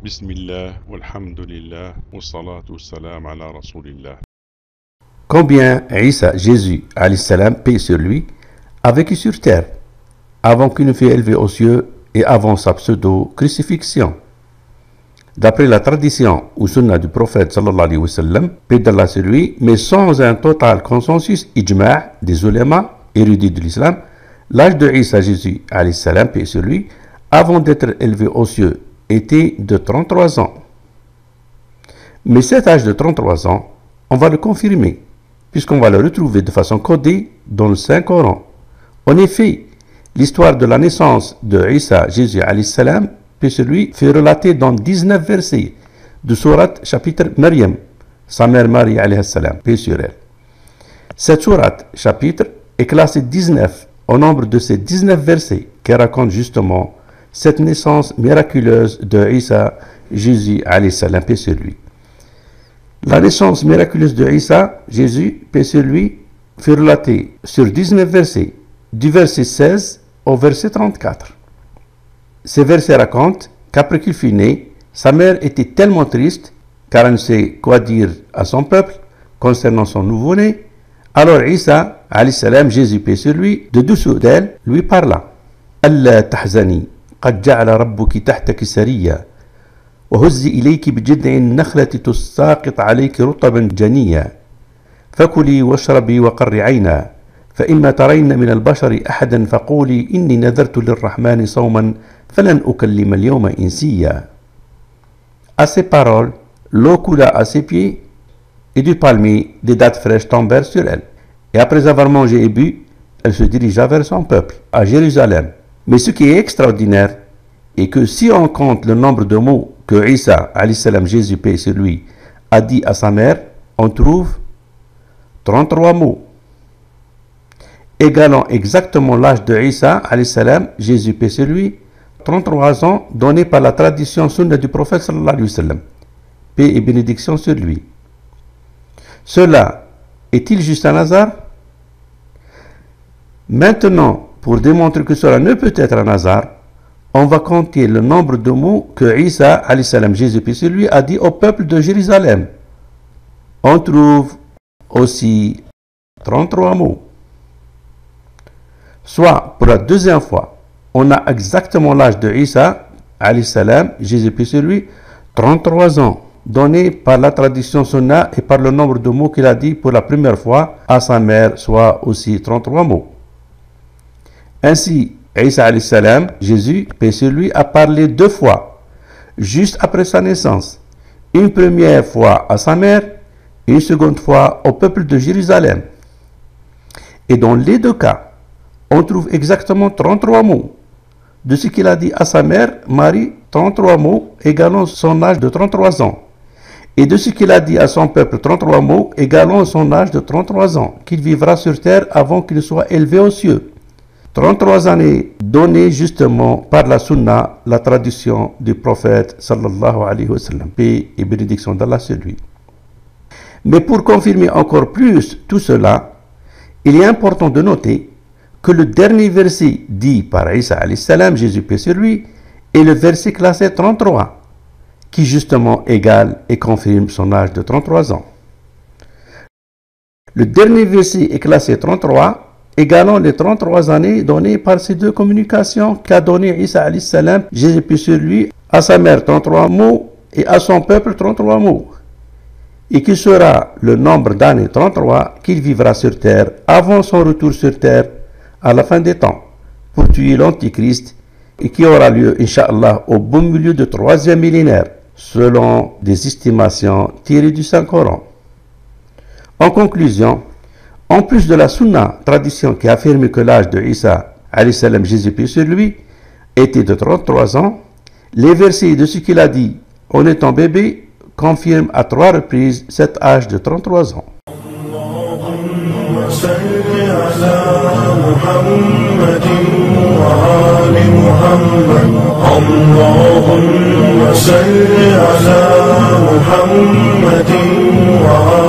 Bismillah, walhamdulillah, wassalatu wassalam ala rasulillah. Combien Isa, Jésus, alayhi salam, paix sur lui, a vécu sur terre, avant qu'il ne fût élevé aux cieux et avant sa pseudo-crucifixion. D'après la tradition ou sunna du prophète sallallahu alayhi wa sallam, paix d'Allah sur lui, mais sans un total consensus, ijma' des ulémas érudits de l'islam, l'âge de Isa, Jésus, alayhi salam, paix sur lui, avant d'être élevé aux cieux, était de 33 ans. Mais cet âge de 33 ans, on va le confirmer, puisqu'on va le retrouver de façon codée dans le Saint-Coran. En effet, l'histoire de la naissance de Isa, Jésus, alayhi salam, paix sur lui, fut relatée dans 19 versets de sourate chapitre Maryam, sa mère Marie, alayhi salam, paix sur elle. Cette sourate chapitre est classée 19 au nombre de ces 19 versets qui racontent justement cette naissance miraculeuse de Isa, Jésus, alayhi salam, paix sur lui. La naissance miraculeuse de Isa, Jésus, paix sur lui, fut relatée sur 19 versets, du verset 16 au verset 34. Ces versets racontent qu'après qu'il fut né, sa mère était tellement triste, car elle ne sait quoi dire à son peuple concernant son nouveau-né. Alors Isa, alayhi salam, Jésus, paix sur lui, de dessous d'elle, lui parla. « Allah tahzani, qad ja'ala rabbuki tahtaki sariya. وهزي إليك بجذع النخلة تساقط عليك رطبا جنيا فكلي واشربي وقري عينا فإما ترين من البشر أحدا فقولي إني نذرت للرحمن صوما فلن أكلم اليوم إنسيا. À ces paroles, l'eau coula à ses pieds et du palmier, des dattes fraîches tombèrent sur elle. Et après avoir mangé et bu, elle se dirigea vers son peuple, à Jérusalem. Mais ce qui est extraordinaire est que si on compte le nombre de mots que Isa, alayhi salam, Jésus, paix sur lui, a dit à sa mère, on trouve 33 mots, égalant exactement l'âge de Isa, alayhi salam, Jésus, paix sur lui, 33 ans donnés par la tradition sunna du prophète sallallahu alayhi wa sallam, paix et bénédiction sur lui. Cela est-il juste un hasard? Maintenant, pour démontrer que cela ne peut être un hasard, on va compter le nombre de mots que Isa, alayhi salam, Jésus, paix sur lui, a dit au peuple de Jérusalem. On trouve aussi 33 mots. Soit, pour la deuxième fois, on a exactement l'âge de Isa, alayhi salam, Jésus, paix sur lui, 33 ans, donné par la tradition sunna et par le nombre de mots qu'il a dit pour la première fois à sa mère, soit aussi 33 mots. Ainsi, Isa, alayhi salam, Jésus, paix sur lui, a parlé 2 fois, juste après sa naissance. Une première fois à sa mère, et une seconde fois au peuple de Jérusalem. Et dans les 2 cas, on trouve exactement 33 mots. De ce qu'il a dit à sa mère, Marie, 33 mots, égalant son âge de 33 ans. Et de ce qu'il a dit à son peuple, 33 mots, égalant son âge de 33 ans, qu'il vivra sur terre avant qu'il soit élevé aux cieux. 33 années données justement par la sunna, la tradition du prophète sallallahu alayhi wa sallam, paix et bénédiction d'Allah sur lui. Mais pour confirmer encore plus tout cela, il est important de noter que le dernier verset dit par Isa alayhi salam, Jésus, paix sur lui, est le verset classé 33, qui justement égale et confirme son âge de 33 ans. Le dernier verset est classé 33, égalant les 33 années données par ces 2 communications qu'a donné Isa alayhi salam, Jésus, paix sur lui, à sa mère 33 mots et à son peuple 33 mots, et qui sera le nombre d'années 33 qu'il vivra sur terre avant son retour sur terre à la fin des temps, pour tuer l'Antichrist, et qui aura lieu, Inch'Allah, au beau milieu du 3e millénaire, selon des estimations tirées du Saint-Coran. En conclusion, en plus de la sunna, tradition qui affirme que l'âge de Isa, alayhi salam, Jésus, paix sur lui, était de 33 ans, les versets de ce qu'il a dit en étant bébé confirment à 3 reprises cet âge de 33 ans. اللهم صل على محمد وآل